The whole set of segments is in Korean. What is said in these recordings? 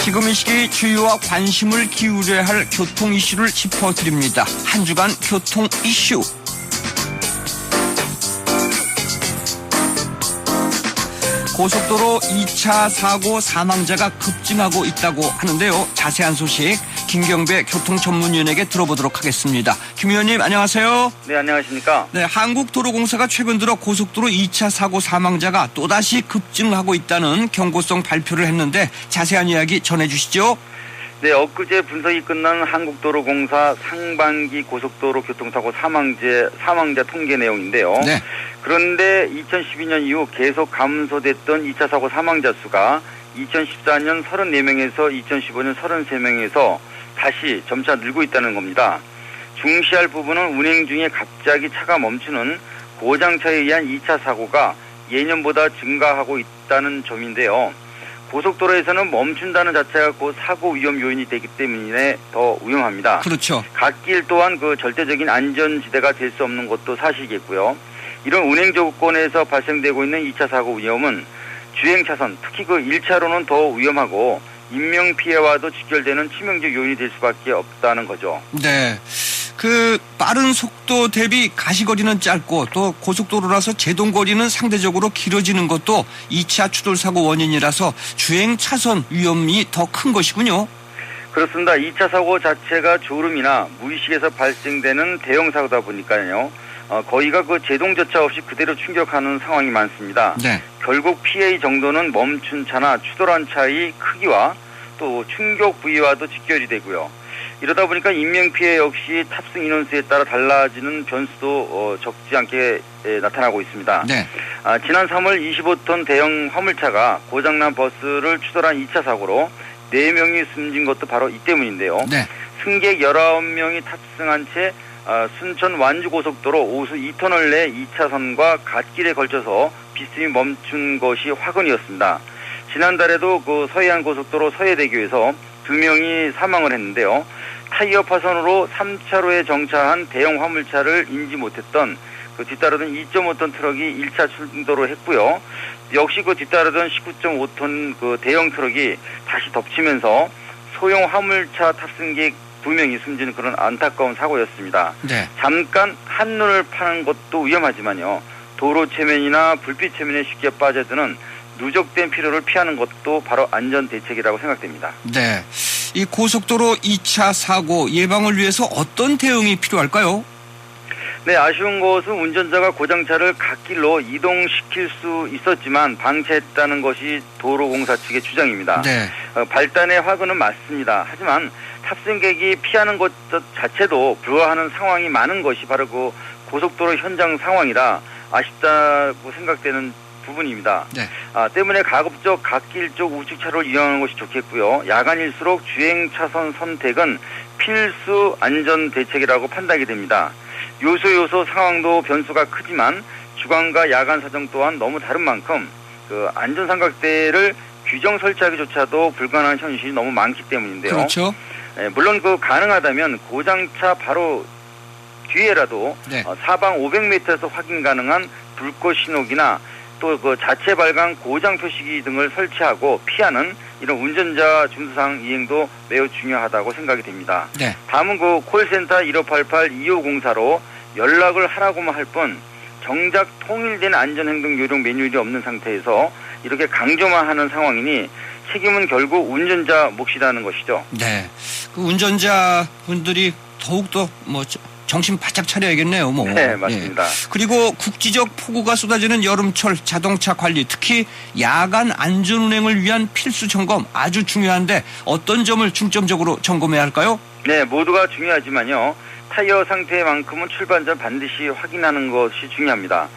지금 이 시기 주의와 관심을 기울여야 할 교통 이슈를 짚어드립니다. 한 주간 교통 이슈. 고속도로 2차 사고 사망자가 급증하고 있다고 하는데요. 자세한 소식 김경배 교통전문위원에게 들어보도록 하겠습니다. 김 의원님 안녕하세요. 네, 안녕하십니까. 네, 한국도로공사가 최근 들어 고속도로 2차 사고 사망자가 또다시 급증하고 있다는 경고성 발표를 했는데 자세한 이야기 전해주시죠. 네, 엊그제 분석이 끝난 한국도로공사 상반기 고속도로 교통사고 사망자 통계 내용인데요. 네. 그런데 2012년 이후 계속 감소됐던 2차 사고 사망자 수가 2014년 34명에서 2015년 33명에서 다시 점차 늘고 있다는 겁니다. 중시할 부분은 운행 중에 갑자기 차가 멈추는 고장차에 의한 2차 사고가 예년보다 증가하고 있다는 점인데요. 고속도로에서는 멈춘다는 자체가 곧 사고 위험 요인이 되기 때문에 더 위험합니다. 그렇죠. 갓길 또한 그 절대적인 안전지대가 될 수 없는 것도 사실이겠고요. 이런 운행 조건에서 발생되고 있는 2차 사고 위험은 주행 차선, 특히 그 1차로는 더 위험하고 인명피해와도 직결되는 치명적 요인이 될 수밖에 없다는 거죠. 네. 그 빠른 속도 대비 가시거리는 짧고 또 고속도로라서 제동거리는 상대적으로 길어지는 것도 2차 추돌사고 원인이라서 주행 차선 위험이 더 큰 것이군요. 그렇습니다. 2차 사고 자체가 졸음이나 무의식에서 발생되는 대형 사고다 보니까요. 거의가 그 제동조차 없이 그대로 충격하는 상황이 많습니다. 네. 결국 피해의 정도는 멈춘 차나 추돌한 차의 크기와 또 충격 부위와도 직결이 되고요. 이러다 보니까 인명피해 역시 탑승 인원수에 따라 달라지는 변수도 적지 않게 나타나고 있습니다. 네. 지난 3월 25톤 대형 화물차가 고장난 버스를 추돌한 2차 사고로 4명이 숨진 것도 바로 이 때문인데요. 네. 승객 19명이 탑승한 채 순천 완주고속도로 오수 2터널 내 2차선과 갓길에 걸쳐서 비스듬히 멈춘 것이 화근이었습니다. 지난달에도 그 서해안 고속도로 서해대교에서 2명이 사망을 했는데요. 타이어 파손으로 3차로에 정차한 대형 화물차를 인지 못했던 그 뒤따르던 2.5톤 트럭이 1차 충돌을 했고요. 역시 그 뒤따르던 19.5톤 그 대형 트럭이 다시 덮치면서 소형 화물차 탑승객 2명이 숨지는 그런 안타까운 사고였습니다. 네. 잠깐 한눈을 파는 것도 위험하지만요. 도로 체면이나 불빛 체면에 쉽게 빠져드는 누적된 피로를 피하는 것도 바로 안전 대책이라고 생각됩니다. 네. 이 고속도로 2차 사고 예방을 위해서 어떤 대응이 필요할까요? 네, 아쉬운 것은 운전자가 고장차를 갓길로 이동시킬 수 있었지만 방치했다는 것이 도로공사 측의 주장입니다. 네. 발단의 화근은 맞습니다. 하지만 탑승객이 피하는 것 자체도 불가하는 상황이 많은 것이 바로 그 고속도로 현장 상황이라 아쉽다고 생각되는 부분입니다. 네. 때문에 가급적 갓길 쪽 우측 차로를 이용하는 것이 좋겠고요. 야간일수록 주행 차선 선택은 필수 안전 대책이라고 판단이 됩니다. 요소 상황도 변수가 크지만 주간과 야간 사정 또한 너무 다른 만큼 그 안전 삼각대를 규정 설치하기조차도 불가능한 현실이 너무 많기 때문인데요. 그렇죠. 물론 그 가능하다면 고장차 바로 뒤에라도 네. 사방 500m에서 확인 가능한 불꽃 신호기나 또 그 자체 발광 고장 표시기 등을 설치하고 피하는 이런 운전자 준수사항 이행도 매우 중요하다고 생각이 됩니다. 네. 다음은 그 콜센터 1588-2504로 연락을 하라고만 할 뿐 정작 통일된 안전행동 요령 매뉴얼이 없는 상태에서 이렇게 강조만 하는 상황이니 책임은 결국 운전자 몫이라는 것이죠. 네. 그 운전자분들이 더욱더 정신 바짝 차려야겠네요. 네, 맞습니다. 예. 그리고 국지적 폭우가 쏟아지는 여름철 자동차 관리, 특히 야간 안전운행을 위한 필수 점검 아주 중요한데 어떤 점을 중점적으로 점검해야 할까요? 네, 모두가 중요하지만요. 타이어 상태만큼은 출발 전 반드시 확인하는 것이 중요합니다.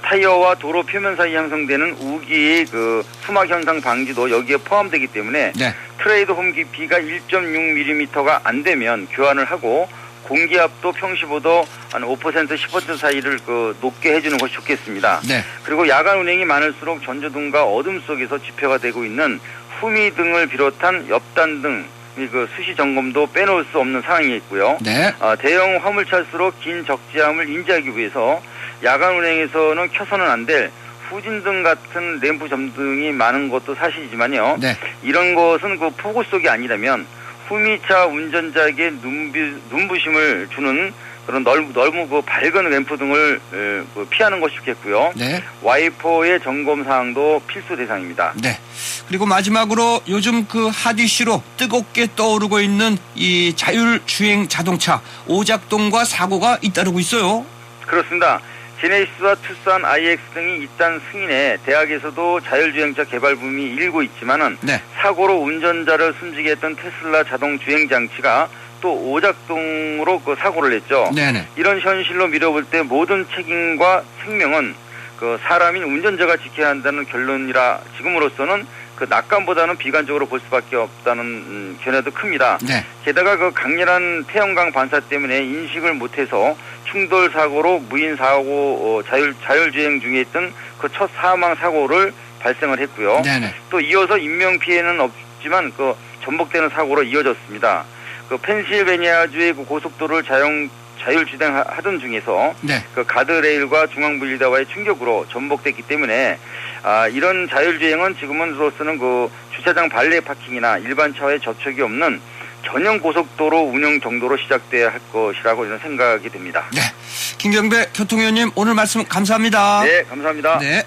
타이어와 도로 표면 사이 형성되는 우기의 그 수막 현상 방지도 여기에 포함되기 때문에 네. 트레이드 홈 깊이가 1.6mm가 안 되면 교환을 하고 공기압도 평시보다 한 5% 10% 사이를 높게 해주는 것이 좋겠습니다. 네. 그리고 야간 운행이 많을수록 전조등과 어둠 속에서 집회가 되고 있는 후미 등을 비롯한 옆단 등 그 수시 점검도 빼놓을 수 없는 상황이 있고요. 네. 대형 화물차일수록 긴 적재함을 인지하기 위해서 야간 운행에서는 켜서는 안 될 후진등 같은 램프 점등이 많은 것도 사실이지만요. 네. 이런 것은 그 폭우 속이 아니라면 후미차 운전자에게 눈부심을 주는 그런 너무 그 밝은 램프 등을 피하는 것이 좋겠고요. 네. 와이퍼의 점검 사항도 필수 대상입니다. 네. 그리고 마지막으로 요즘 그 핫 이슈로 뜨겁게 떠오르고 있는 이 자율주행 자동차 오작동과 사고가 잇따르고 있어요. 그렇습니다. 제네시스와 투싼 IX 등이 잇단 승인에 대학에서도 자율주행차 개발 붐이 일고 있지만은 네. 사고로 운전자를 숨지게 했던 테슬라 자동 주행 장치가 또 오작동으로 그 사고를 냈죠. 네네. 이런 현실로 미뤄볼 때 모든 책임과 생명은 그 사람인 운전자가 지켜야 한다는 결론이라 지금으로서는 그 낙관보다는 비관적으로 볼 수밖에 없다는 견해도 큽니다. 네. 게다가 그 강렬한 태양광 반사 때문에 인식을 못해서 충돌 사고로 무인 사고 자율주행 중에 있던 그 첫 사망 사고를 발생을 했고요. 네네. 또 이어서 인명 피해는 없지만 그 전복되는 사고로 이어졌습니다. 그 펜실베니아주의 그 고속도로를 자율주행하던 중에서 네. 그 가드레일과 중앙분리대와의 충격으로 전복됐기 때문에 이런 자율주행은 지금으로서는 그 주차장 발레 파킹이나 일반 차와의 접촉이 없는 전용 고속도로 운영 정도로 시작돼야 할 것이라고 저는 생각이 됩니다. 네. 김경배 교통위원님 오늘 말씀 감사합니다. 네, 감사합니다. 네.